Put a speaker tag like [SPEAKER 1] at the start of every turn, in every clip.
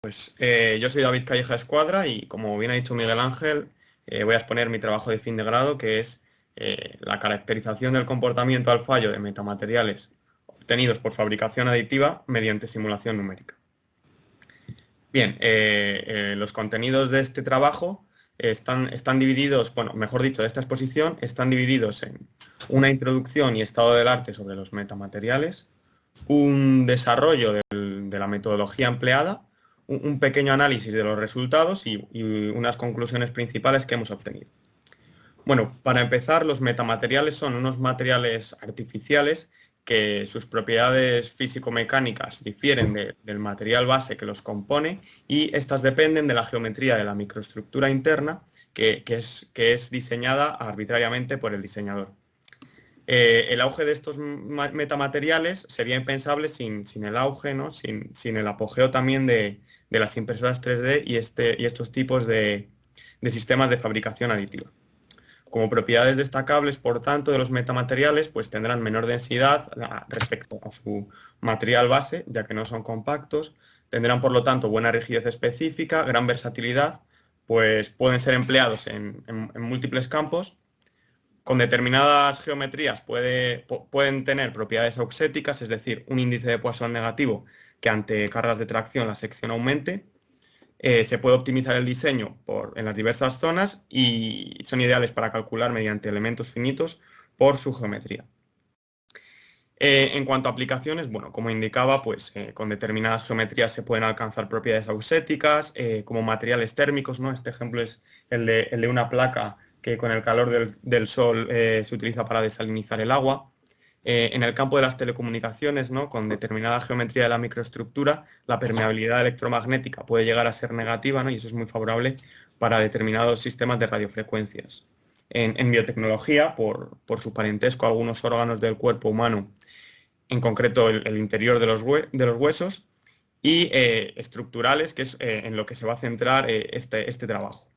[SPEAKER 1] Yo soy David Calleja Escuadra y, como bien ha dicho Miguel Ángel, voy a exponer mi trabajo de fin de grado, que es la caracterización del comportamiento al fallo de metamateriales obtenidos por fabricación aditiva mediante simulación numérica. Bien, los contenidos de este trabajo están divididos, bueno, mejor dicho, de esta exposición, están divididos en una introducción y estado del arte sobre los metamateriales, un desarrollo de la metodología empleada, un pequeño análisis de los resultados y unas conclusiones principales que hemos obtenido. Bueno, para empezar, los metamateriales son unos materiales artificiales que sus propiedades físico-mecánicas difieren del material base que los compone y estas dependen de la geometría de la microestructura interna que es diseñada arbitrariamente por el diseñador. El auge de estos metamateriales sería impensable sin el auge, ¿no? sin el apogeo también de las impresoras 3D y estos tipos de sistemas de fabricación aditiva. Como propiedades destacables, por tanto, de los metamateriales, pues tendrán menor densidad respecto a su material base, ya que no son compactos, tendrán, por lo tanto, buena rigidez específica, gran versatilidad, pues pueden ser empleados en múltiples campos. Con determinadas geometrías pueden tener propiedades auxéticas, es decir, un índice de Poisson negativo que ante cargas de tracción la sección aumente. Se puede optimizar el diseño en las diversas zonas y son ideales para calcular mediante elementos finitos por su geometría. En cuanto a aplicaciones, bueno, como indicaba, pues con determinadas geometrías se pueden alcanzar propiedades auxéticas, como materiales térmicos, ¿no? Este ejemplo es el de una placa que con el calor del sol se utiliza para desalinizar el agua. En el campo de las telecomunicaciones, ¿no? Con determinada geometría de la microestructura, la permeabilidad electromagnética puede llegar a ser negativa, ¿no? Y eso es muy favorable para determinados sistemas de radiofrecuencias. En biotecnología, por su parentesco a algunos órganos del cuerpo humano, en concreto el interior de los huesos, y estructurales, que es en lo que se va a centrar este trabajo.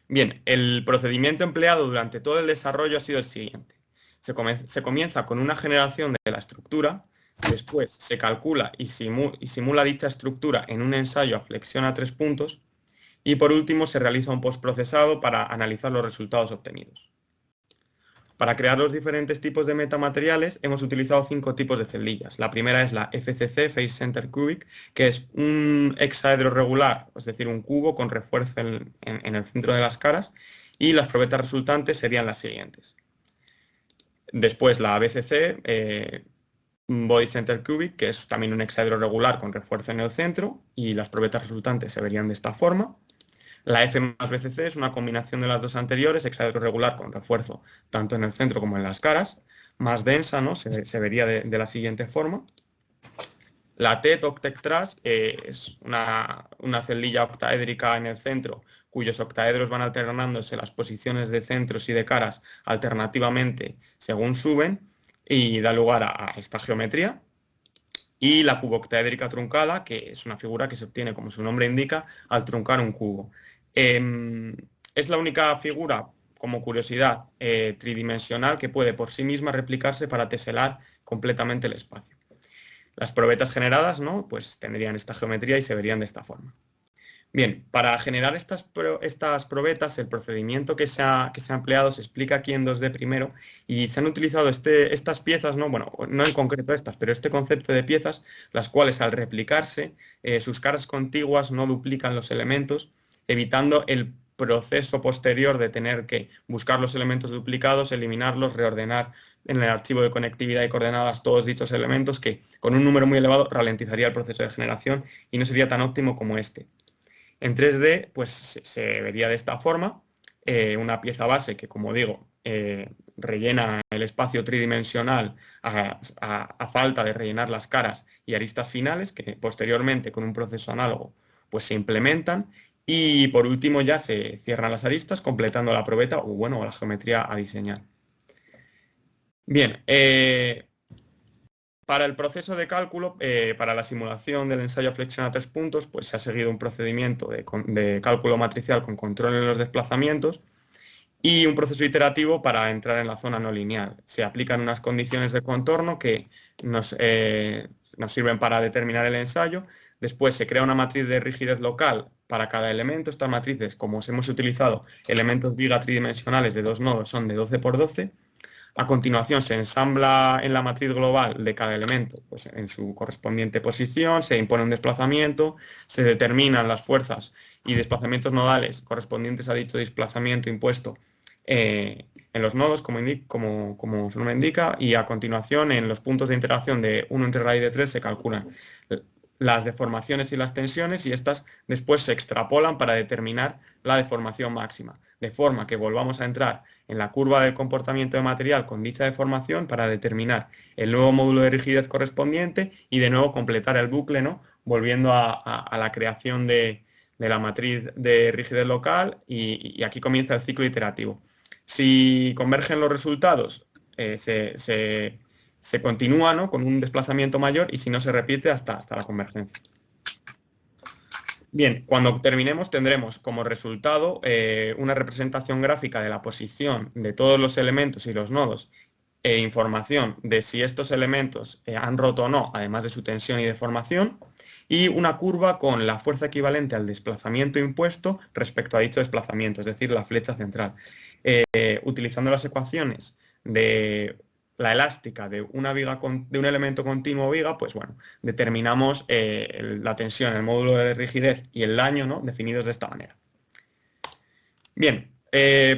[SPEAKER 1] Bien, el procedimiento empleado durante todo el desarrollo ha sido el siguiente. Se comienza con una generación de la estructura, después se calcula y simula dicha estructura en un ensayo a flexión a 3 puntos y por último se realiza un postprocesado para analizar los resultados obtenidos. Para crear los diferentes tipos de metamateriales hemos utilizado 5 tipos de celdillas. La primera es la FCC, Face Center Cubic, que es un hexaedro regular, es decir, un cubo con refuerzo en el centro de las caras, y las probetas resultantes serían las siguientes. Después la BCC, Body Center Cubic, que es también un hexaedro regular con refuerzo en el centro, y las probetas resultantes se verían de esta forma. La F más BCC es una combinación de las dos anteriores, hexaedro regular con refuerzo tanto en el centro como en las caras, más densa, ¿no? Se vería de la siguiente forma. La TET Octet Trash es una celdilla octaédrica en el centro, cuyos octaedros van alternándose las posiciones de centros y de caras alternativamente según suben y da lugar a esta geometría. Y la cuboctaédrica truncada, que es una figura que se obtiene, como su nombre indica, al truncar un cubo. Es la única figura, como curiosidad, tridimensional que puede por sí misma replicarse para teselar completamente el espacio. Las probetas generadas, ¿no? Pues tendrían esta geometría y se verían de esta forma. Bien, para generar estas probetas, el procedimiento que se ha empleado se explica aquí en 2D primero y se han utilizado estas piezas, ¿no? Bueno, no en concreto estas, pero este concepto de piezas, las cuales al replicarse, sus caras contiguas no duplican los elementos, evitando el proceso posterior de tener que buscar los elementos duplicados, eliminarlos, reordenar en el archivo de conectividad y coordenadas todos dichos elementos que con un número muy elevado ralentizaría el proceso de generación y no sería tan óptimo como este. En 3D pues se vería de esta forma, una pieza base que, como digo, rellena el espacio tridimensional a falta de rellenar las caras y aristas finales que posteriormente con un proceso análogo pues se implementan. Y por último ya se cierran las aristas completando la probeta o la geometría a diseñar. Bien, para el proceso de cálculo, para la simulación del ensayo a flexión a 3 puntos, pues se ha seguido un procedimiento de cálculo matricial con control en los desplazamientos y un proceso iterativo para entrar en la zona no lineal. Se aplican unas condiciones de contorno que nos sirven para determinar el ensayo. Después se crea una matriz de rigidez local para cada elemento. Estas matrices, como hemos utilizado elementos viga tridimensionales de 2 nodos, son de 12 por 12. A continuación se ensambla en la matriz global de cada elemento, pues en su correspondiente posición, se impone un desplazamiento, se determinan las fuerzas y desplazamientos nodales correspondientes a dicho desplazamiento impuesto en los nodos, como su nombre indica, y a continuación en los puntos de interacción de 1 entre raíz de 3 se calculan las deformaciones y las tensiones, y estas después se extrapolan para determinar la deformación máxima, de forma que volvamos a entrar en la curva del comportamiento de material con dicha deformación para determinar el nuevo módulo de rigidez correspondiente y de nuevo completar el bucle, ¿no? Volviendo a la creación de la matriz de rigidez local, y aquí comienza el ciclo iterativo. Si convergen los resultados, se continúa, ¿no?, con un desplazamiento mayor, y si no, se repite hasta la convergencia. Bien, cuando terminemos tendremos como resultado una representación gráfica de la posición de todos los elementos y los nodos, e información de si estos elementos han roto o no, además de su tensión y deformación, y una curva con la fuerza equivalente al desplazamiento impuesto respecto a dicho desplazamiento, es decir, la flecha central. Utilizando las ecuaciones de la elástica de una viga de un elemento continuo viga, pues bueno, determinamos la tensión, el módulo de rigidez y el daño, ¿no?, definidos de esta manera. Bien,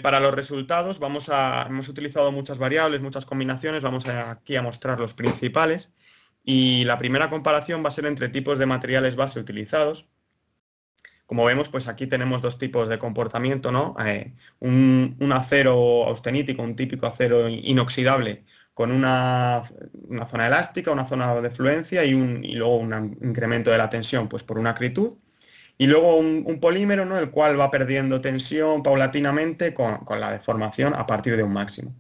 [SPEAKER 1] para los resultados hemos utilizado muchas variables, muchas combinaciones, vamos aquí a mostrar los principales, y la primera comparación va a ser entre tipos de materiales base utilizados. Como vemos, pues aquí tenemos dos tipos de comportamiento, ¿no? Un acero austenítico, un típico acero inoxidable, con una zona elástica, una zona de fluencia y luego un incremento de la tensión, pues por una acritud. Y luego un polímero, ¿no?, el cual va perdiendo tensión paulatinamente con la deformación a partir de un máximo.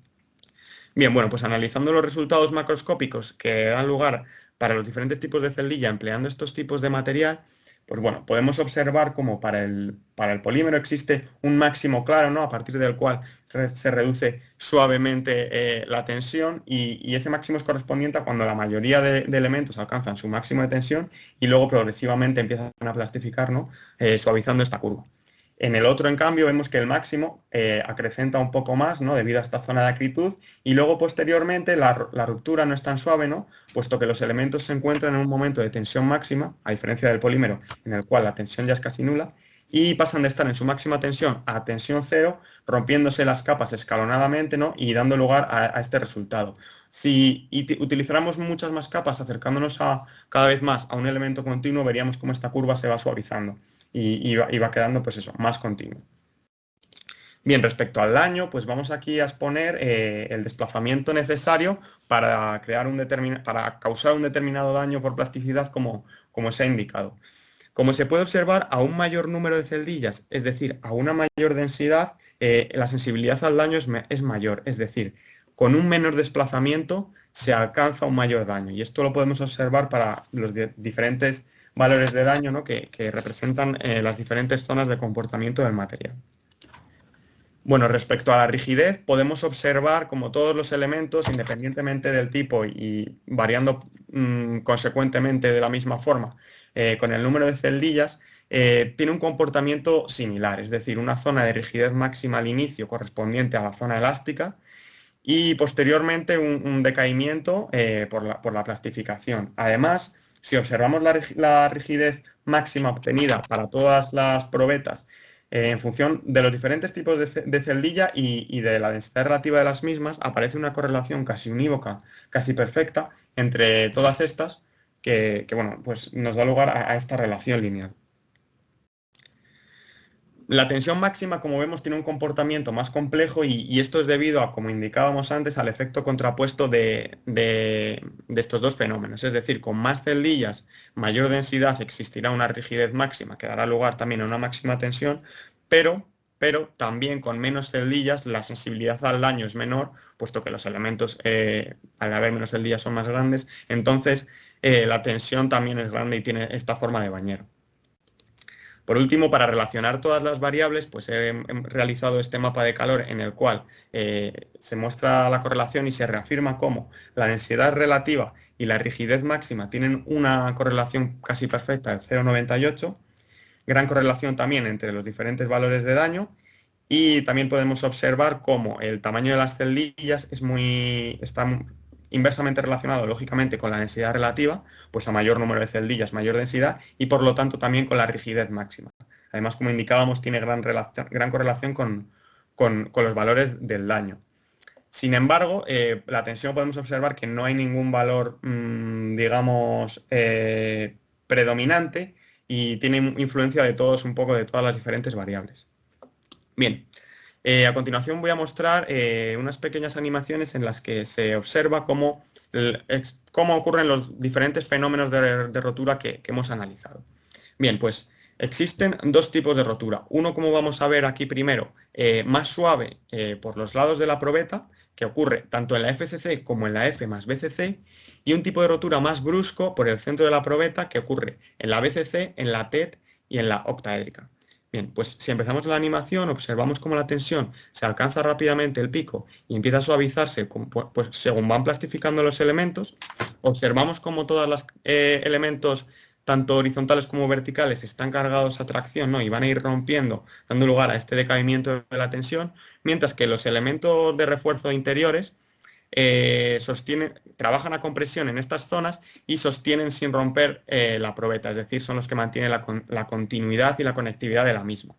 [SPEAKER 1] Bien, bueno, pues analizando los resultados macroscópicos que dan lugar para los diferentes tipos de celdilla empleando estos tipos de material, pues bueno, podemos observar cómo para el polímero existe un máximo claro, ¿no?, a partir del cual se reduce suavemente la tensión, y ese máximo es correspondiente a cuando la mayoría de elementos alcanzan su máximo de tensión y luego progresivamente empiezan a plastificar, ¿no?, suavizando esta curva. En el otro, en cambio, vemos que el máximo acrecenta un poco más, ¿no?, debido a esta zona de acritud, y luego posteriormente la ruptura no es tan suave, ¿no?, puesto que los elementos se encuentran en un momento de tensión máxima, a diferencia del polímero, en el cual la tensión ya es casi nula, y pasan de estar en su máxima tensión a tensión cero, rompiéndose las capas escalonadamente, ¿no?, y dando lugar a este resultado. Si utilizáramos muchas más capas acercándonos cada vez más a un elemento continuo, veríamos cómo esta curva se va suavizando y va quedando, pues eso, más continuo. Bien, respecto al daño, pues vamos aquí a exponer el desplazamiento necesario para causar un determinado daño por plasticidad, como se ha indicado. Como se puede observar, a un mayor número de celdillas, es decir, a una mayor densidad, la sensibilidad al daño es mayor, es decir, con un menor desplazamiento se alcanza un mayor daño, y esto lo podemos observar para los diferentes valores de daño, ¿no?, que representan las diferentes zonas de comportamiento del material. Bueno, respecto a la rigidez, podemos observar como todos los elementos, independientemente del tipo y variando consecuentemente de la misma forma, con el número de celdillas, tiene un comportamiento similar, es decir, una zona de rigidez máxima al inicio correspondiente a la zona elástica, y posteriormente un decaimiento por la plastificación. Además, si observamos la rigidez máxima obtenida para todas las probetas en función de los diferentes tipos de celdilla y de la densidad relativa de las mismas, aparece una correlación casi unívoca, casi perfecta, entre todas estas, que bueno, pues nos da lugar a esta relación lineal. La tensión máxima, como vemos, tiene un comportamiento más complejo, y esto es debido a, como indicábamos antes, al efecto contrapuesto de estos dos fenómenos. Es decir, con más celdillas, mayor densidad, existirá una rigidez máxima que dará lugar también a una máxima tensión, pero también con menos celdillas la sensibilidad al daño es menor, puesto que los elementos, al haber menos celdillas, son más grandes. Entonces, la tensión también es grande y tiene esta forma de bañero. Por último, para relacionar todas las variables, pues he realizado este mapa de calor en el cual se muestra la correlación y se reafirma cómo la densidad relativa y la rigidez máxima tienen una correlación casi perfecta de 0,98, gran correlación también entre los diferentes valores de daño, y también podemos observar cómo el tamaño de las celdillas está inversamente relacionado, lógicamente, con la densidad relativa, pues a mayor número de celdillas, mayor densidad, y por lo tanto también con la rigidez máxima. Además, como indicábamos, tiene gran correlación con los valores del daño. Sin embargo, la tensión podemos observar que no hay ningún valor, digamos, predominante, y tiene influencia de todos, un poco de todas las diferentes variables. Bien, a continuación voy a mostrar unas pequeñas animaciones en las que se observa cómo ocurren los diferentes fenómenos de rotura que hemos analizado. Bien, pues existen dos tipos de rotura. Uno, como vamos a ver aquí primero, más suave por los lados de la probeta, que ocurre tanto en la FCC como en la F más BCC, y un tipo de rotura más brusco por el centro de la probeta, que ocurre en la BCC, en la TET y en la octaédrica. Bien, pues si empezamos la animación, observamos cómo la tensión se alcanza rápidamente el pico y empieza a suavizarse pues, según van plastificando los elementos. Observamos cómo todos los elementos, tanto horizontales como verticales, están cargados a tracción, ¿no? Y van a ir rompiendo, dando lugar a este decaimiento de la tensión, mientras que los elementos de refuerzo interiores trabajan a compresión en estas zonas y sostienen sin romper la probeta, es decir, son los que mantienen la continuidad y la conectividad de la misma.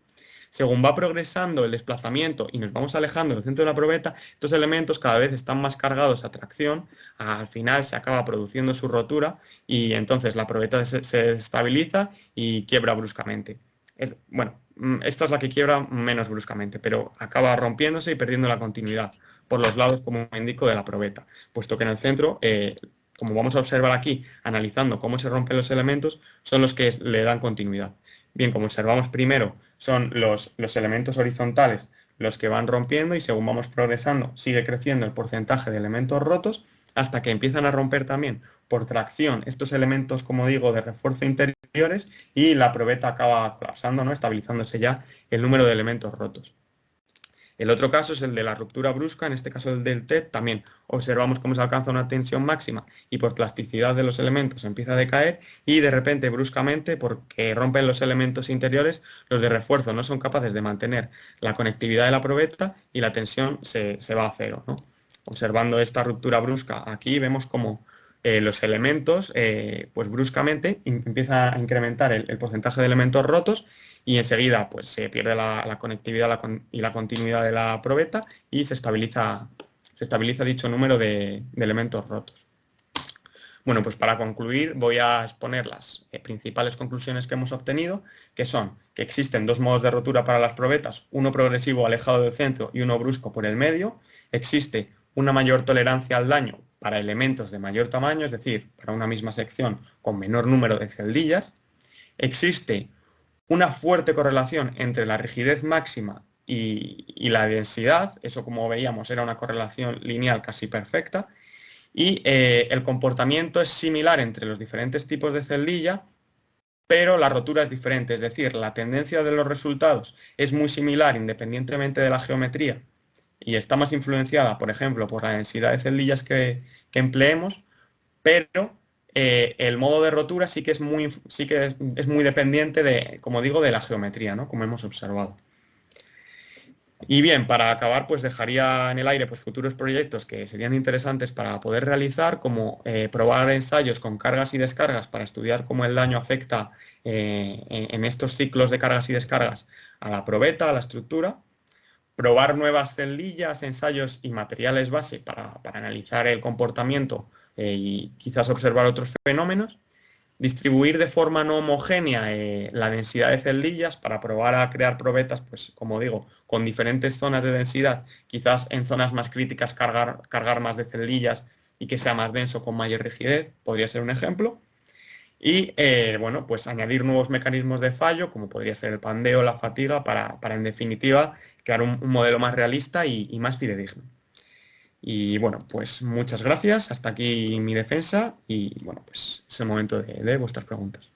[SPEAKER 1] Según va progresando el desplazamiento y nos vamos alejando del centro de la probeta, estos elementos cada vez están más cargados a tracción, al final se acaba produciendo su rotura y entonces la probeta se desestabiliza y quiebra bruscamente. Bueno, esta es la que quiebra menos bruscamente, pero acaba rompiéndose y perdiendo la continuidad por los lados, como indico, de la probeta, puesto que en el centro, como vamos a observar aquí, analizando cómo se rompen los elementos, son los que le dan continuidad. Bien, como observamos primero, son los elementos horizontales los que van rompiendo y según vamos progresando sigue creciendo el porcentaje de elementos rotos hasta que empiezan a romper también por tracción estos elementos, como digo, de refuerzo interiores y la probeta acaba colapsando, ¿no? Estabilizándose ya el número de elementos rotos. El otro caso es el de la ruptura brusca, en este caso el del TET, también observamos cómo se alcanza una tensión máxima y por plasticidad de los elementos empieza a decaer y de repente, bruscamente, porque rompen los elementos interiores, los de refuerzo no son capaces de mantener la conectividad de la probeta y la tensión se va a cero, ¿no? Observando esta ruptura brusca, aquí vemos cómo los elementos, pues bruscamente empieza a incrementar el porcentaje de elementos rotos y enseguida pues se pierde la conectividad y la continuidad de la probeta y se estabiliza dicho número de elementos rotos. Bueno, pues para concluir voy a exponer las principales conclusiones que hemos obtenido, que son que existen dos modos de rotura para las probetas, uno progresivo alejado del centro y uno brusco por el medio. Existe una mayor tolerancia al daño para elementos de mayor tamaño, es decir, para una misma sección con menor número de celdillas. Existe una fuerte correlación entre la rigidez máxima y la densidad, eso como veíamos era una correlación lineal casi perfecta, y el comportamiento es similar entre los diferentes tipos de celdilla, pero la rotura es diferente, es decir, la tendencia de los resultados es muy similar independientemente de la geometría y está más influenciada, por ejemplo, por la densidad de celdillas que empleemos, pero el modo de rotura sí que es muy dependiente de, como digo, de la geometría, ¿no? Como hemos observado. Y bien, para acabar, pues dejaría en el aire pues, futuros proyectos que serían interesantes para poder realizar, como probar ensayos con cargas y descargas para estudiar cómo el daño afecta en estos ciclos de cargas y descargas a la probeta, a la estructura, probar nuevas celdillas, ensayos y materiales base para analizar el comportamiento y quizás observar otros fenómenos, distribuir de forma no homogénea la densidad de celdillas para probar a crear probetas, pues como digo, con diferentes zonas de densidad, quizás en zonas más críticas cargar más de celdillas y que sea más denso con mayor rigidez, podría ser un ejemplo. Y bueno, pues añadir nuevos mecanismos de fallo, como podría ser el pandeo, la fatiga, para en definitiva crear un modelo más realista y más fidedigno. Y bueno, pues muchas gracias. Hasta aquí mi defensa y bueno, pues es el momento de vuestras preguntas.